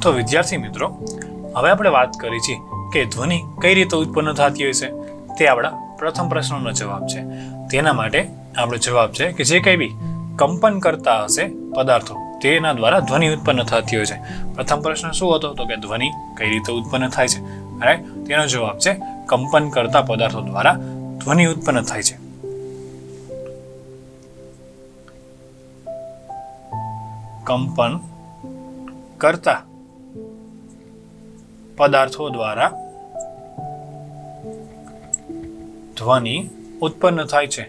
તો વિદ્યાર્થી મિત્રો, હવે આપણે વાત કરી છે કે ધ્વનિ કઈ રીતે ઉત્પન્ન થતી હોય છે. તે આપણા પ્રથમ પ્રશ્નનો જવાબ છે. તેના માટે આપણો જવાબ છે કે જે કંઈ બી કંપન કરતા હશે પદાર્થો તેના દ્વારા ધ્વનિ ઉત્પન્ન થતી હોય છે. પ્રથમ પ્રશ્ન શું હતો? તો કે ધ્વનિ કઈ રીતે ઉત્પન્ન થાય છે. રાઈટ, તેનો જવાબ છે કંપન કરતા પદાર્થો દ્વારા ધ્વનિ ઉત્પન્ન થાય છે. કંપન કરતા પદાર્થો દ્વારા ધ્વનિ ઉત્પન્ન થાય છે.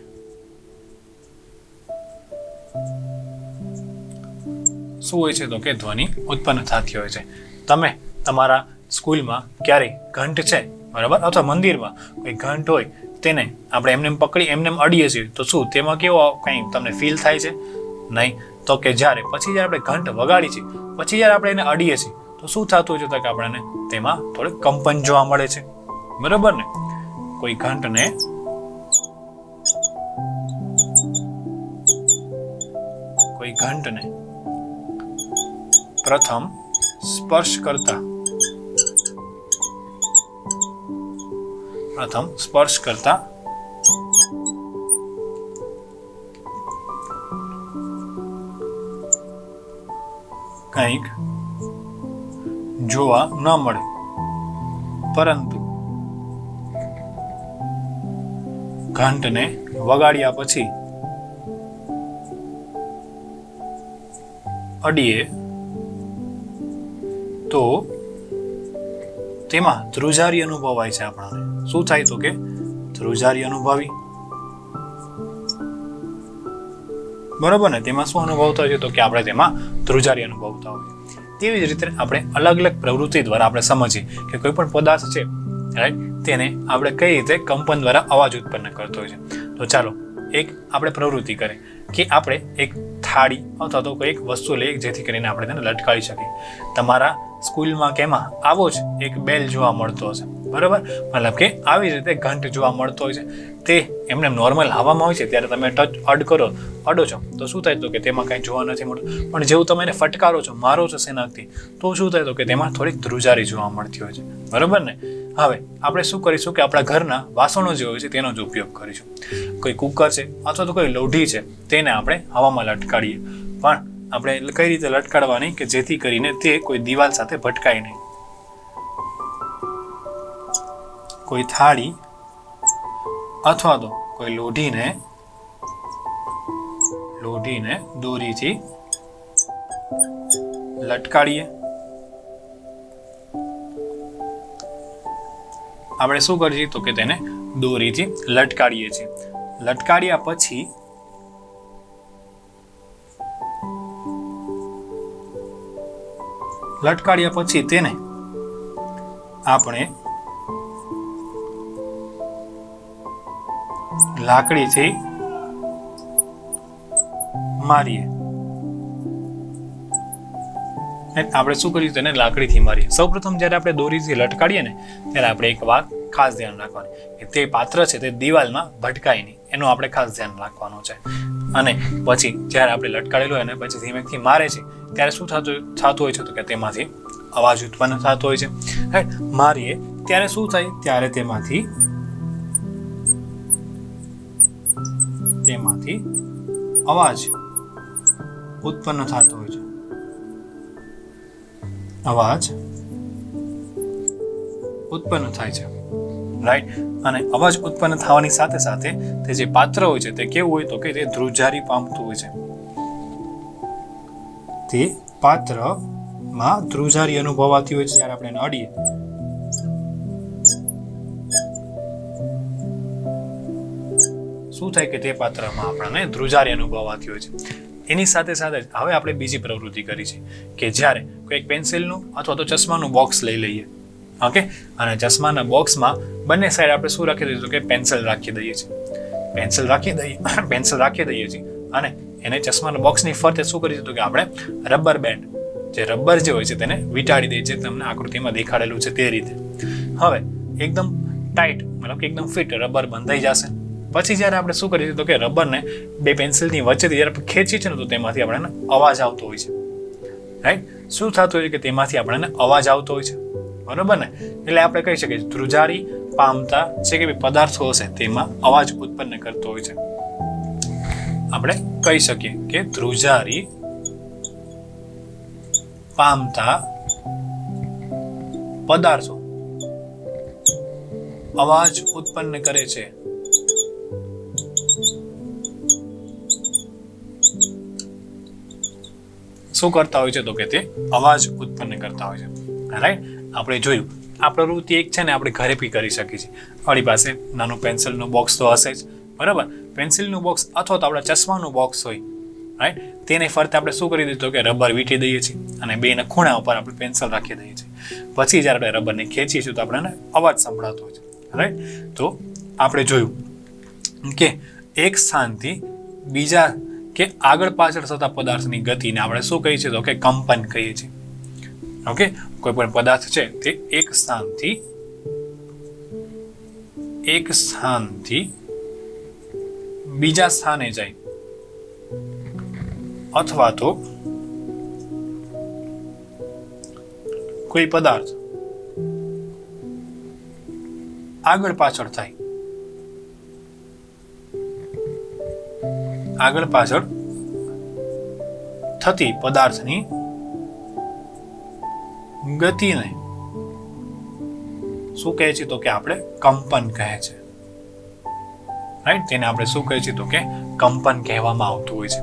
શું હોય છે? તો કે ધ્વનિ ઉત્પન્ન થતી હોય છે. તમે તમારા સ્કૂલમાં ક્યારેય ઘંટ છે, બરાબર, અથવા મંદિરમાં કોઈ ઘંટ હોય તેને આપણે એમને પકડી એમને અડીએ છીએ તો શું તેમાં કેવો કંઈ તમને ફીલ થાય છે? નહીં. તો કે પછી જ્યારે આપણે ઘંટ વગાડી છીએ પછી જ્યારે આપણે એને અડીએ છીએ તો શું થતું હોય છે? તો કે આપણને તેમાં થોડુંક કંપન જોવા મળે છે, બરાબર ને. કોઈ ઘંટને પ્રથમ સ્પર્શ કરતા કંઈક જોવા ન મળે, પરંતુ ઘંટને વગાડ્યા પછી અડીએ તો તેમાં ધ્રુજારી અનુભવાય છે. આપણને શું થાય? તો કે ધ્રુજારી અનુભવી, બરોબર ને. તેમાં શું અનુભવતા હોય છે? તો કે આપણે તેમાં ધ્રુજારી અનુભવતા હોય. તેવી જ રીતે આપણે અલગ અલગ પ્રવૃત્તિ દ્વારા આપણે સમજીએ કે કોઈ પણ પદાર્થ છે, રાઈટ, તેને આપણે કઈ રીતે કંપન દ્વારા અવાજ ઉત્પન્ન કરતો હોય છે. તો ચાલો એક આપણે પ્રવૃત્તિ કરીએ કે આપણે એક થાળી અથવા તો કોઈ એક વસ્તુ લઈએ જેથી કરીને આપણે તેને લટકાવી શકીએ. તમારા સ્કૂલમાં કે એમાં આવો જ એક બેલ જોવા મળતો હશે, બરાબર. મતલબ કે આવી રીતે ઘંટ જોવા મળતો હોય છે. તે એમને નોર્મલ હવામાં હોય છે ત્યારે તમે અડો છો તો શું થાય? તો કે તેમાં કંઈ જોવા નથી મળતું. પણ જેવું તમે એને ફટકારો છો, મારો છો શેનાથી, તો શું થાય? તો કે તેમાં થોડીક ધ્રુજારી જોવા મળતી હોય છે, બરાબર ને. હવે આપણે શું કરીશું કે આપણા ઘરના વાસણો જે હોય છે તેનો જ ઉપયોગ કરીશું. કોઈ કુકર છે અથવા તો કોઈ લોઢી છે તેને આપણે હવામાં લટકાડીએ. પણ આપણે કઈ રીતે લટકાડવાની કે જેથી કરીને તે કોઈ દિવાલ સાથે ભટકાય નહીં. કોઈ થાળી અથવા તો કોઈ લોઢીને દોરીથી લટકાડીએ. આપણે શું કરીએ? તો કે તેને દોરીથી લટકાડીએ છીએ. લટકાડ્યા પછી તેને આપણે લાકડીથી મારીએ. આપણે શું કરીએ? તેને લાકડીથી મારીએ. સૌપ્રથમ જ્યારે આપણે દોરીથી લટકાડીએ ને ત્યારે આપણે એક વાત ખાસ ધ્યાન રાખવાની કે તે પાત્ર છે તે દિવાલમાં ભટકાય નહીં, એનું આપણે ખાસ ધ્યાન રાખવાનું છે. અને પછી જ્યારે આપણે લટકાડેલું હોય અને પછી ધીમેથી મારે છે ત્યારે શું થતું હોય છે? તો કે તેમાંથી અવાજ ઉત્પન્ન થતો હોય છે. રાઈટ, મારીએ ત્યારે શું થાય? ત્યારે તેમાંથી અવાજ ઉત્પન્ન થતો હોય છે. અવાજ ઉત્પન્ન થાય છે, રાઈટ. અને અવાજ ઉત્પન્ન થવાની સાથે સાથે તે જે પાત્ર હોય છે તે કેવું હોય? તો કે તે ધ્રુજારી પામતું હોય છે. તે પાત્રમાં ધ્રુજારી અનુભવાતી હોય છે. જ્યારે આપણે એને અડીએ શું થાય? કે તે પાત્રમાં આપણને ધ્રુજારી અનુભવાતી હોય છે. એની સાથે સાથે હવે આપણે બીજી પ્રવૃત્તિ કરી છે કે જ્યારે કોઈ પેન્સિલનું અથવા તો ચશ્માનું બોક્સ લઈ લઈએ, ઓકે, અને ચશ્માના બોક્સમાં બંને સાઈડ આપણે શું રાખી દઈએ? તો કે પેન્સિલ રાખી દઈએ છીએ. પેન્સિલ રાખી દઈએ છીએ અને એને ચશ્માના બોક્સની ફરતે શું કરીએ? તો કે આપણે રબર બેન્ડ, જે રબર જે હોય છે તેને વીંટાળી દઈએ છીએ. તમને આકૃતિમાં દેખાડેલું છે તે રીતે. હવે એકદમ ટાઈટ, મતલબ કે એકદમ ફિટ રબર બંધાઈ જશે. પછી જ્યારે આપણે શું કરીએ તો કે રબરને બે પેન્સિલની વચ્ચેથી જ્યારે આપણે ખેંચીએ છીએ ને તો તેમાંથી આપણને અવાજ આવતો હોય છે, રાઈટ. શું થતું હોય છે કે તેમાંથી આપણને અવાજ આવતો હોય છે, બરોબર ને? એટલે આપણે કહી શકીએ ધ્રુજારી પામતા જે કે પદાર્થો હશે તેમાં અવાજ ઉત્પન્ન કરતો હોય છે. આપણે કહી શકીએ કે ધ્રુજારી પામતા પદાર્થો અવાજ ઉત્પન્ન કરે છે. શું કરતા હોય છે તો કે તે અવાજ ઉત્પન્ન કરતા હોય છે. રાઈટ? આપણે જોયું આ પ્રવૃત્તિ એક છે ને આપણે ઘરે બી કરી શકીએ છીએ. આપણી પાસે નાનું પેન્સિલનું બોક્સ તો હશે જ, બરાબર? પેન્સિલનું બોક્સ અથવા તો આપણા ચશ્માનું બોક્સ હોય, રાઈટ? તેને ફરતે આપણે શું કરી દીધું કે રબર વીંટી દઈએ છીએ અને બેના ખૂણા ઉપર આપણે પેન્સિલ રાખી દઈએ છીએ. પછી જ્યારે આપણે રબરને ખેંચીએ છીએ તો આપણને અવાજ સંભળાતો હોય છે, રાઈટ? તો આપણે જોયું કે એક સ્થાનથી બીજા કે આગળ પાછળ થતા પદાર્થની ગતિને આપણે શું કહીએ છીએ તો કે કંપન કહીએ છીએ. ઓકે, કોઈ પણ પદાર્થ છે તે એક સ્થાનથી બીજા સ્થાને જાય અથવા તો કોઈ પદાર્થ આગળ પાછળ થાય, આગળ પાછળ થતી પદાર્થની ગતિને શું કહે છે તો કે આપણે કંપન કહે છે. રાઈટ? તેને આપણે શું કહે છે તો કે કંપન કહેવામાં આવતું હોય છે.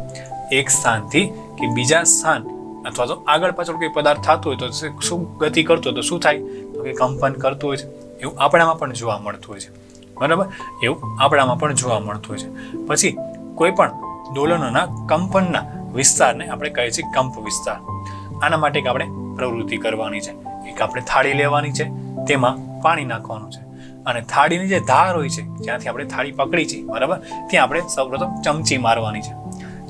એક સ્થાનથી કે બીજા સ્થાન અથવા તો આગળ પાછળ કોઈ પદાર્થ થતો હોય તો શું ગતિ કરતો હોય તો શું થાય તો કે કંપન કરતું હોય છે. એવું આપણામાં પણ જોવા મળતું હોય છે, બરાબર? એવું આપણામાં પણ જોવા મળતું હોય છે. પછી કોઈ પણ દોલનોના કંપનના વિસ્તારને આપણે કહીએ છીએ કંપ વિસ્તાર. આના માટે આપણે પ્રવૃત્તિ કરવાની છે. એક આપણે થાળી લેવાની છે, તેમાં પાણી નાખવાનું છે અને થાળીની જે ધાર હોય છે જ્યાંથી આપણે થાળી પકડી છે, બરાબર, ત્યાં આપણે સૌપ્રથમ ચમચી મારવાની છે.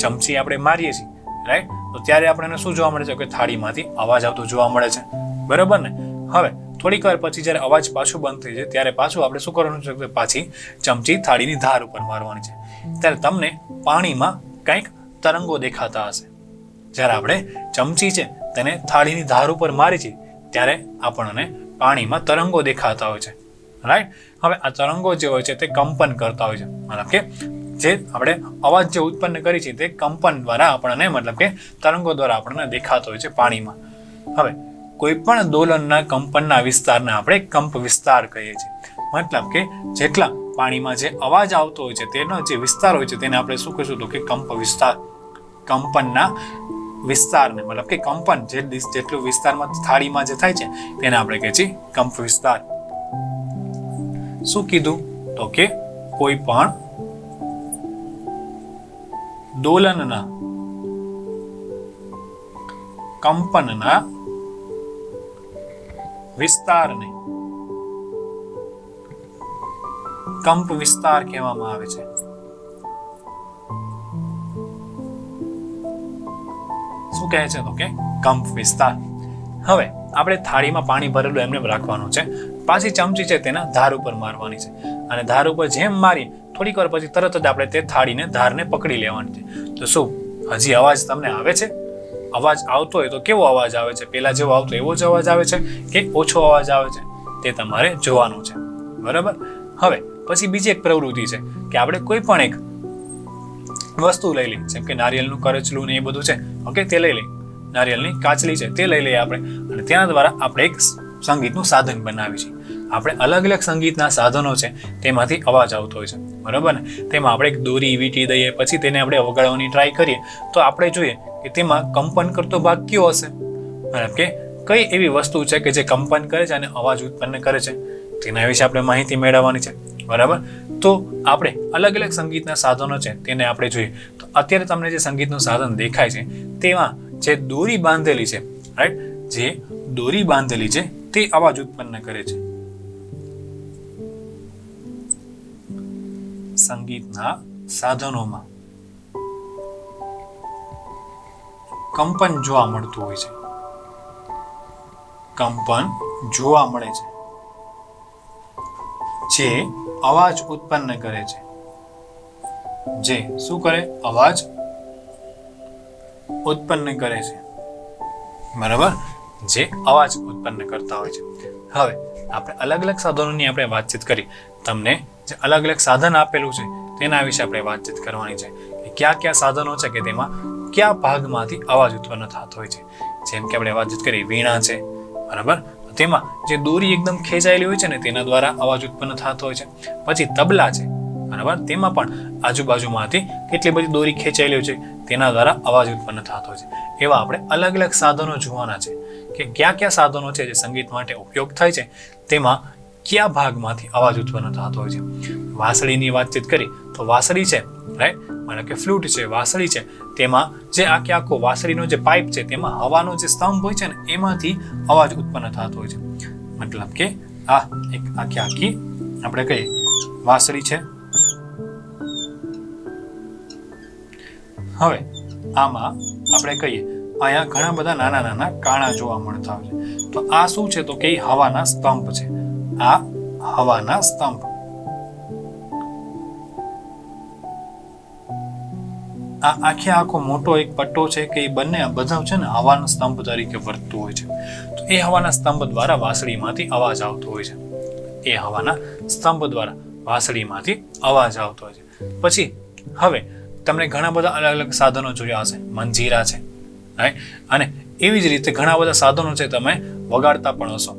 ચમચી આપણે મારીએ છીએ, રાઈટ? તો ત્યારે આપણને શું જોવા મળે છે કે થાળીમાંથી અવાજ આવતો જોવા મળે છે, બરાબર ને? હવે થોડીક વાર પછી જ્યારે અવાજ પાછું બંધ થઈ જાય ત્યારે પાછું આપણે શું કરવાનું છે કે પાછી ચમચી થાળીની ધાર ઉપર મારવાની છે. ત્યારે તમને પાણીમાં કંઈક તરંગો દેખાતા હશે. જ્યારે આપણે ચમચી છે તેને થાળીની ધાર ઉપર મારી છે ત્યારે આપણને પાણીમાં તરંગો દેખાતા હોય છે, રાઈટ? હવે આ તરંગો જે હોય છે તે કંપન કરતા હોય છે, મતલબ કે જે આપણે અવાજ જે ઉત્પન્ન કરી છે તે કંપન દ્વારા આપણને મતલબ કે તરંગો દ્વારા આપણને દેખાતો હોય છે પાણીમાં. હવે કોઈ પણ દોલનના કંપનના વિસ્તારને આપણે કંપ વિસ્તાર કહીએ છીએ. મતલબ કે જેટલા પાણીમાં જે અવાજ આવતો હોય છે તેનો જે વિસ્તાર હોય છે તેને આપણે શું કહીશું તો કે કંપ વિસ્તાર. કંપનના વિસ્તારને મતલબ કે કંપન જેટલું વિસ્તારમાં થાળીમાં જે થાય છે તેને આપણે કહીએ છીએ કંપ વિસ્તાર. શું કીધું તો કે કોઈ પણ દોલનના કંપનના વિસ્તારને કંપ વિસ્તાર કહેવામાં આવે છે. શું કહે છે તો કે કંપ વિસ્તાર. હવે આપણે થાળીમાં પાણી ભરેલું એમને રાખવાનું છે. પાછી ચમચી છે તેના ધાર ઉપર મારવાની છે અને ધાર ઉપર જેમ મારી થોડીક વાર પછી તરત જ આપણે તે થાળીને ધારને પકડી લેવાની છે. તો શું હજી અવાજ તમને આવે છે? અવાજ આવતો હોય તો કેવો અવાજ આવે છે? પેલા જેવો આવતો એવો જ અવાજ આવે છે કે ઓછો અવાજ આવે છે? તે તમારે જોવાનું છે, બરાબર? હવે પછી બીજી એક પ્રવૃત્તિ છે કે આપણે કોઈ પણ એક વસ્તુ લઈ લઈએ, જેમ કે નારિયેળનું કરચલું ને એ બધું છે, ઓકે, તે લઈ લઈએ. નારિયેળની કાચલી છે તે લઈ લઈએ આપણે અને તેના દ્વારા આપણે એક સંગીતનું સાધન બનાવીએ છીએ. આપણે અલગ અલગ સંગીતના સાધનો છે તેમાંથી અવાજ આવતો હોય છે, બરાબર ને? તેમાં આપણે એક દોરી વીંટી દઈએ, પછી તેને આપણે વગાડવાની ટ્રાય કરીએ તો આપણે જોઈએ કે તેમાં કંપન કરતો ભાગ કયો હશે, મતલબ કે કઈ એવી વસ્તુ છે કે જે કંપન કરે છે અને અવાજ ઉત્પન્ન કરે છે, તેના વિશે આપણે માહિતી મેળવવાની છે, બરાબર? તો આપણે અલગ અલગ સંગીતના સાધનો છે તેને આપણે જોઈએ. તો અત્યારે તમને જે સંગીતનું સાધન દેખાય છે તેમાં જે દોરી બાંધેલી છે, રાઈટ, જે દોરી બાંધેલી છે તે અવાજ ઉત્પન્ન કરે છે. સંગીતના સાધનોમાં કંપન જોવા મળતું હોય છે. કંપન જોવા મળે છે જે અવાજ ઉત્પન્ન કરે છે. જે શું કરે? અવાજ ઉત્પન્ન કરે છે. બરાબર, જે અવાજ ઉત્પન્ન કરતા હોય છે. હવે આપણે અલગ અલગ સાધનોની આપણે વાતચીત કરી. તમને જે અલગ અલગ સાધન આપેલું છે તેના વિશે આપણે વાતચીત કરવાની છે કે કયા કયા સાધનો છે કે તેમાં કયા ભાગમાંથી અવાજ ઉત્પન્ન થતો હોય છે. જેમ કે આપણે વાતચીત કરી વીણા છે, બરાબર, તેમાં જે દોરી એકદમ ખેંચાયેલી હોય છે ને તેના દ્વારા અવાજ ઉત્પન્ન થતો હોય છે. પછી તબલા છે, બરાબર, તેમાં પણ આજુબાજુમાંથી કેટલી બધી દોરી ખેંચાયેલી હોય છે તેના દ્વારા અવાજ ઉત્પન્ન થતો હોય છે. એવા આપણે અલગ અલગ સાધનો જોવાના છે કે કયા કયા સાધનો છે જે સંગીત માટે ઉપયોગ થાય છે, તેમાં કયા ભાગમાંથી અવાજ ઉત્પન્ન થતો હોય છે. વાંસળીની વાતચીત કરી તો વાંસળી છે, રાઈટ, માનો કે ફ્લૂટ છે, વાંસળી છે, તેમાં જે આખો વાંસળીનો જે પાઇપ છે તેમાં હવાનો જે સ્તંભ હોય છે ને એમાંથી અવાજ ઉત્પન્ન થતો હોય છે. મતલબ કે આ એક આખી આપણે કહીએ વાંસળી છે. હવે આમાં આપણે કહીએ અહીંયા ઘણા બધા નાના નાના કાણા જોવા મળતા હોય છે. તો આ શું છે તો કે હવાના સ્તંભ છે. આ હવાના સ્તંભ. આ આખો મોટો એક પટ્ટો છે કે એ બંને બધા છે ને હવાના સ્તંભ તરીકે વર્તતું હોય છે. તો એ હવાના સ્તંભ દ્વારા વાંસળીમાંથી અવાજ આવતો હોય છે. એ હવાના સ્તંભ દ્વારા વાંસળીમાંથી અવાજ આવતો હોય છે. પછી હવે તમને ઘણા બધા અલગ અલગ સાધનો જોયા હશે. મંજીરા છે, રાઈટ, અને એવી જ રીતે ઘણા બધા સાધનો છે તમે વગાડતા પણ હશો.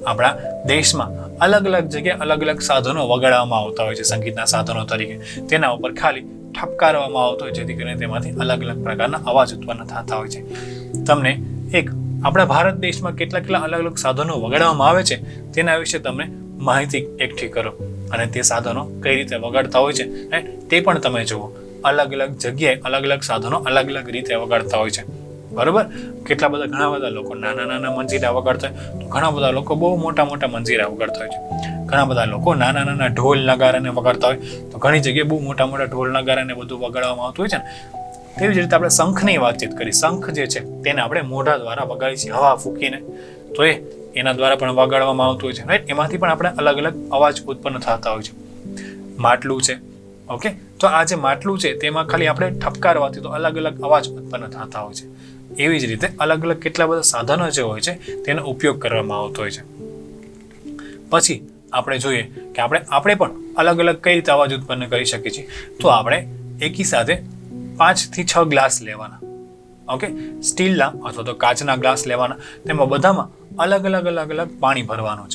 આપણા દેશમાં અલગ અલગ જગ્યાએ અલગ અલગ સાધનો વગાડવામાં આવતા હોય છે સંગીતના સાધનો તરીકે. તેના ઉપર ખાલી ઠપકારવામાં આવતો હોય જેથી કરીને તેમાંથી અલગ અલગ પ્રકારના અવાજ ઉત્પન્ન થતા હોય છે. તમને એક આપણા ભારત દેશમાં કેટલા અલગ અલગ સાધનો વગાડવામાં આવે છે તેના વિશે તમને માહિતી એકઠી કરો અને તે સાધનો કઈ રીતે વગાડતા હોય છે તે પણ તમે જુઓ. અલગ અલગ જગ્યાએ અલગ અલગ સાધનો અલગ અલગ રીતે વગાડતા હોય છે, બરોબર. ઘણા બધા લોકો નાના નાના મંજીરા વગાડતા હોય તો ઘણા બધા લોકો બહુ મોટા મોટા મંજીરા વગાડતા હોય છે. ઘણા બધા લોકો નાના નાના ઢોલ નગારાને વગાડતા હોય તો ઘણી જગ્યાએ બહુ મોટા મોટા ઢોલ નગારાને બધું વગાડવામાં આવતું હોય છે ને. તેવી જ રીતે આપણે શંખની વાતચીત કરી. શંખ જે છે તેને આપણે મોઢા દ્વારા વગાડીએ છીએ હવા ફૂંકીને, તો એના દ્વારા પણ વગાડવામાં આવતું હોય છે, રાઈટ. એમાંથી પણ આપણે અલગ અલગ અવાજ ઉત્પન્ન થતા હોય છે. માટલું છે, ઓકે. તો આ જે માટલું છે તેમાં ખાલી આપણે ઠપકારવાથી તો અલગ અલગ અવાજ ઉત્પન્ન થતા હોય છે. એવી જ રીતે અલગ અલગ કેટલા બધા સાધનો જે હોય છે તેનો ઉપયોગ કરવામાં આવતો હોય છે. પછી આપણે જોઈએ કે આપણે પણ અલગ અલગ કઈ રીતે અવાજ ઉત્પન્ન કરી શકીએ છીએ. તો આપણે એકી સાથે 5 થી 6 ગ્લાસ લેવાના, ઓકે. સ્ટીલના અથવા તો કાચના ગ્લાસ લેવાના. તેમાં બધામાં અલગ અલગ પાણી ભરવાનું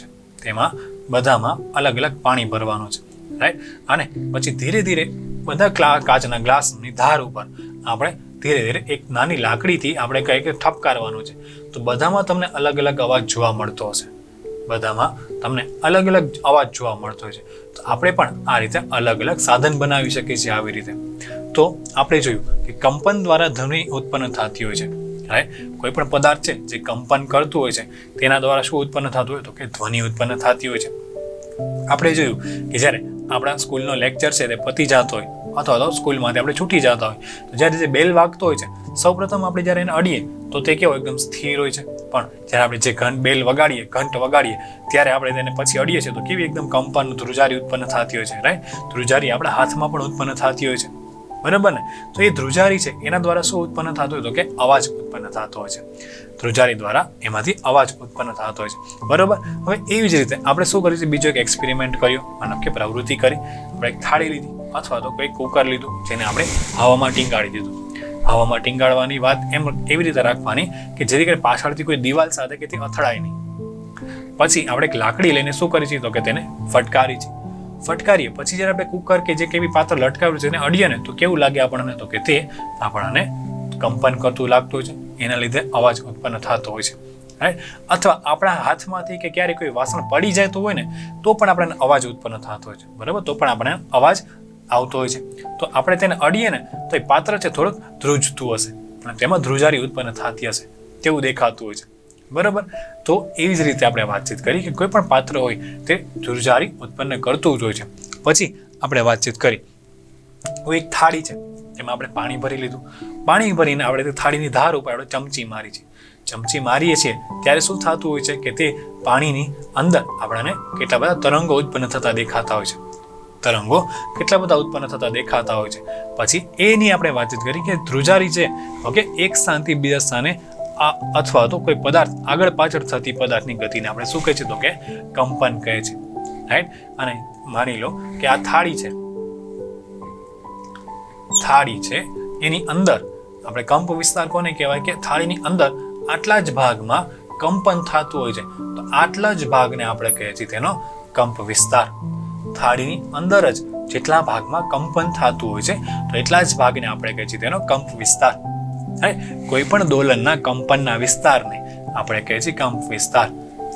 છે. રાઈટ. અને પછી ધીરે ધીરે બધા કાચના ગ્લાસની ધાર ઉપર આપણે ધીરે ધીરે એક નાની લાકડીથી આપણે કહીએ કે ઠપકારવાનું છે. તો બધામાં તમને અલગ અલગ અવાજ જોવા મળતો હશે. તો આપણે પણ આ રીતે અલગ અલગ સાધન બનાવી શકીએ છીએ આવી રીતે. તો આપણે જોયું કે કંપન દ્વારા ધ્વનિ ઉત્પન્ન થતી હોય છે, રાઈટ. કોઈ પણ પદાર્થ છે જે કંપન કરતું હોય છે તેના દ્વારા શું ઉત્પન્ન થતું હોય તો કે ધ્વનિ ઉત્પન્ન થતી હોય છે. આપણે જોયું કે જ્યારે આપણા સ્કૂલનો લેક્ચર છે તે પતી જતો હોય અથવા તો સ્કૂલમાંથી આપણે છૂટી જતા હોય તો જ્યારે જે બેલ વાગતો હોય છે સૌપ્રથમ આપણે જ્યારે એને અડીએ તો તે કેવો એકદમ સ્થિર હોય છે. પણ જ્યારે આપણે જે ઘંટ વગાડીએ ત્યારે આપણે તેને પછી અડીએ છીએ તો કેવી એકદમ કંપન ધ્રુજારી ઉત્પન્ન થતી હોય છે, રાઈટ. ધ્રુજારી આપણા હાથમાં પણ ઉત્પન્ન થતી હોય છે, બરાબર ને. તો એ ધ્રુજારી છે એના દ્વારા શું ઉત્પન્ન થતું હોય તો કે અવાજ ઉત્પન્ન થતો હોય છે. ધ્રુજારી દ્વારા એમાંથી અવાજ ઉત્પન્ન થતો હોય છે, બરોબર. હવે એવી જ રીતે આપણે શું કર્યું છે, બીજો એક એક્સપેરિમેન્ટ કર્યો, માનો કે પ્રવૃત્તિ કરી. આપણે એક થાળી લીધી અથવા તો કોઈ કુકર લીધું જેને આપણે હવામાં ટીંગાડી દીધું. હવામાં ટીંગાડવાની વાત એવી રીતે રાખવાની કે જેથી કરીને પાછળથી કોઈ દિવાલ સાથે કે તે અથડાય નહીં. પછી આપણે એક લાકડી લઈને શું કરી છીએ તો કે તેને ફટકારીએ. પછી જ્યારે આપણે કુકર કે જે કેવી પાત્ર લટકાવ્યું છે એને અડીએ ને તો કેવું લાગે આપણને તો કે તે આપણને કંપન કરતું લાગતું હોય છે. એના લીધે અવાજ ઉત્પન્ન થતો હોય છે, રાઈટ. અથવા આપણા હાથમાંથી કે ક્યારેક કોઈ વાસણ પડી જાય તો હોય ને તો પણ આપણને અવાજ ઉત્પન્ન થતો હોય છે, બરાબર. તો પણ આપણને અવાજ આવતો હોય છે. તો આપણે તેને અડીએ ને તો એ પાત્ર છે થોડુંક ધ્રુજતું હશે અને તેમાં ધ્રુજારી ઉત્પન્ન થતી હશે તેવું દેખાતું હોય છે, બરાબર. તો એવી જ રીતે આપણે વાતચીત કરી કે કોઈ પણ પાત્ર હોય તે ધ્રુજારી ઉત્પન્ન કરતું જ હોય છે. પછી આપણે વાતચીત કરી એક થાળી છે તેમાં આપણે પાણી ભરી લીધું. પાણી ભરીને આપણે થાળીની ધાર ઉપર આપણે ચમચી મારીએ છીએ ત્યારે શું થતું હોય છે કે તે પાણીની અંદર આપણને કેટલા બધા તરંગો ઉત્પન્ન થતા દેખાતા હોય છે. પછી એની આપણે વાતચીત કરી કે ધ્રુજારી છે, ઓકે, એક સ્થાનથી બીજા સ્થાને અથવા તો કોઈ પદાર્થ આગળ પાછળ થતી પદાર્થની ગતિને આપણે શું કહે છે તો કે કંપન કહે છે, રાઈટ. અને માની લો કે આ થાળી છે એની અંદર આપણે કંપ વિસ્તાર કોને કહેવાય કે થાળીની અંદર આટલા જ ભાગમાં કંપન થતું હોય છે, તો આટલા જ ભાગને આપણે કહીએ છીએ તેનો કંપ વિસ્તાર. થાળીની અંદર જ જેટલા ભાગમાં કંપન થતું હોય છે તો એટલા જ ભાગને આપણે કહીએ છીએ તેનો કંપ વિસ્તાર. કોઈ પણ દોલનના કંપનના વિસ્તારને આપણે કહીએ છીએ કંપ વિસ્તાર.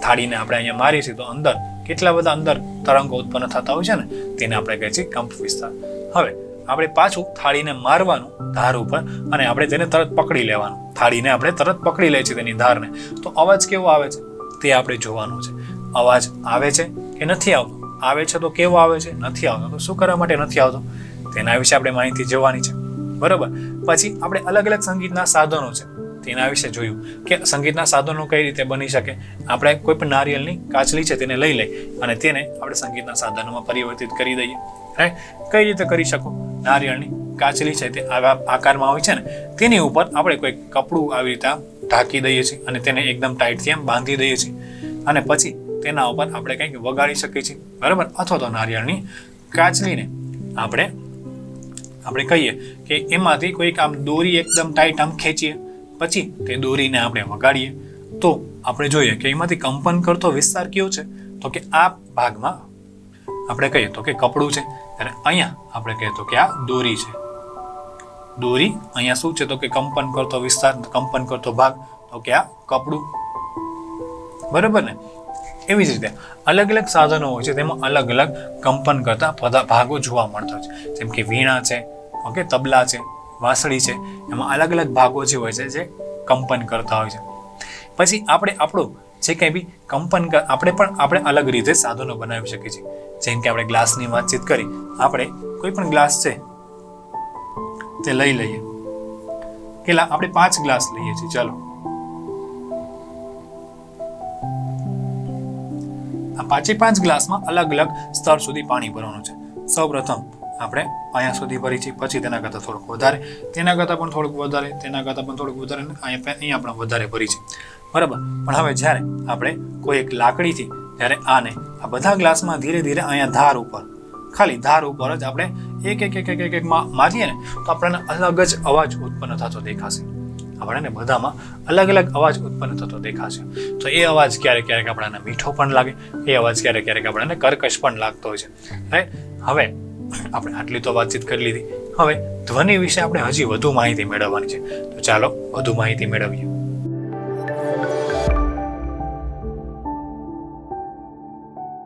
થાળીને આપણે અહીંયા મારીએ છીએ તો અંદર કેટલા બધા અંદર તરંગો ઉત્પન્ન થતા હોય છે ને, તેને આપણે કહીએ છીએ કંપ વિસ્તાર. હવે આપણે પાછું થાળીને મારવાનું ધાર ઉપર અને આપણે તેને તરત પકડી લેવાનું. થાળીને આપણે તરત પકડી લે છે તેની ધારને, તો અવાજ કેવો આવે છે તે આપણે જોવાનું છે. અવાજ આવે છે કે નથી આવતો, આવે છે તો કેવો આવે છે, નથી આવતો તો શું કરવા માટે નથી આવતો, તેના વિશે આપણે માહિતી જોવાની છે, બરોબર. પછી આપણે અલગ અલગ સંગીતના સાધનો છે તેના વિશે જોયું કે સંગીતના સાધનો કઈ રીતે બની શકે. આપણે કોઈ પણ નારિયેળની કાચલી છે તેને લઈ અને તેને આપણે સંગીતના સાધનોમાં પરિવર્તિત કરી દઈએ. કઈ રીતે કરી શકો? નારિયેળની કાચલી છે તે આવા આકારમાં હોય છે ને, તેની ઉપર આપણે કોઈ કપડું આવી રીતે ઢાંકી દઈએ છીએ અને તેને એકદમ ટાઈટથી એમ બાંધી દઈએ છીએ અને પછી તેના ઉપર આપણે કંઈક વગાડી શકીએ છીએ, બરાબર. અથવા તો નારિયેળની કાચલીને આપણે કહીએ કે એમાંથી કોઈક આમ દોરી એકદમ ટાઈટ આમ ખેંચીએ, પછી તે દોરીને આપણે વગાડીએ તો આપણે જોઈએ કે એમાંથી કંપન કરતો વિસ્તાર કયો છે, તો કે આ ભાગમાં આપણે કહીએ તો કે કપડું છે, ત્યારે અહીંયા આપણે કહીએ તો કે આ દોરી છે. દોરી અહીંયા શું છે તો કે કંપન કરતો વિસ્તાર, કંપન કરતો ભાગ તો કે આ કપડું, બરાબર ને. એવી જ રીતે અલગ અલગ સાધનો હોય છે તેમાં અલગ અલગ કંપન કરતા ભાગો જોવા મળતા હોય છે. જેમ કે વીણા છે, ઓકે, તબલા છે, વાંસળી છે, એમાં અલગ અલગ ભાગો જે હોય છે જે કંપન કરતા હોય છે. પછી આપણે આપણું જે કંઈ બી કંપન આપણે અલગ રીતે સાધનો બનાવી શકીએ છીએ. જેમ કે આપણે ગ્લાસની વાતચીત કરી, આપણે કોઈ પણ ગ્લાસ છે તે લઈ લઈએ. કેટલા? આપણે 5 ગ્લાસ લઈએ છીએ. ચાલો, આ 5 ગ્લાસમાં અલગ અલગ સ્તર સુધી પાણી ભરવાનું છે. સૌપ્રથમ આપણે અહીંયા સુધી ભરી છીએ, પછી તેના કરતાં થોડુંક વધારે, તેના કરતાં પણ થોડુંક વધારે, તેના કરતાં પણ થોડુંક વધારે, અહીંયા પણ વધારે ભરી છે, બરાબર. પણ હવે જ્યારે આપણે કોઈ એક લાકડીથી જ્યારે આ બધા ગ્લાસમાં ધીરે ધીરે અહીંયા ધાર ઉપર, ખાલી ધાર ઉપર જ આપણે એક મારીએ ને તો આપણને અલગ જ અવાજ ઉત્પન્ન થતો દેખાશે. આપણને બધામાં અલગ અલગ અવાજ ઉત્પન્ન થતો દેખાશે. તો એ અવાજ ક્યારેક ક્યારેક આપણને મીઠો પણ લાગે, એ અવાજ ક્યારેક ક્યારેક આપણને કર્કશ પણ લાગતો હોય છે, રાઈટ. હવે આપણે આટલી તો વાતચીત કરી લીધી. હવે ધ્વનિ વિશે આપણે હજી વધુ માહિતી મેળવવાની છે, તો ચાલો વધુ માહિતી મેળવીએ.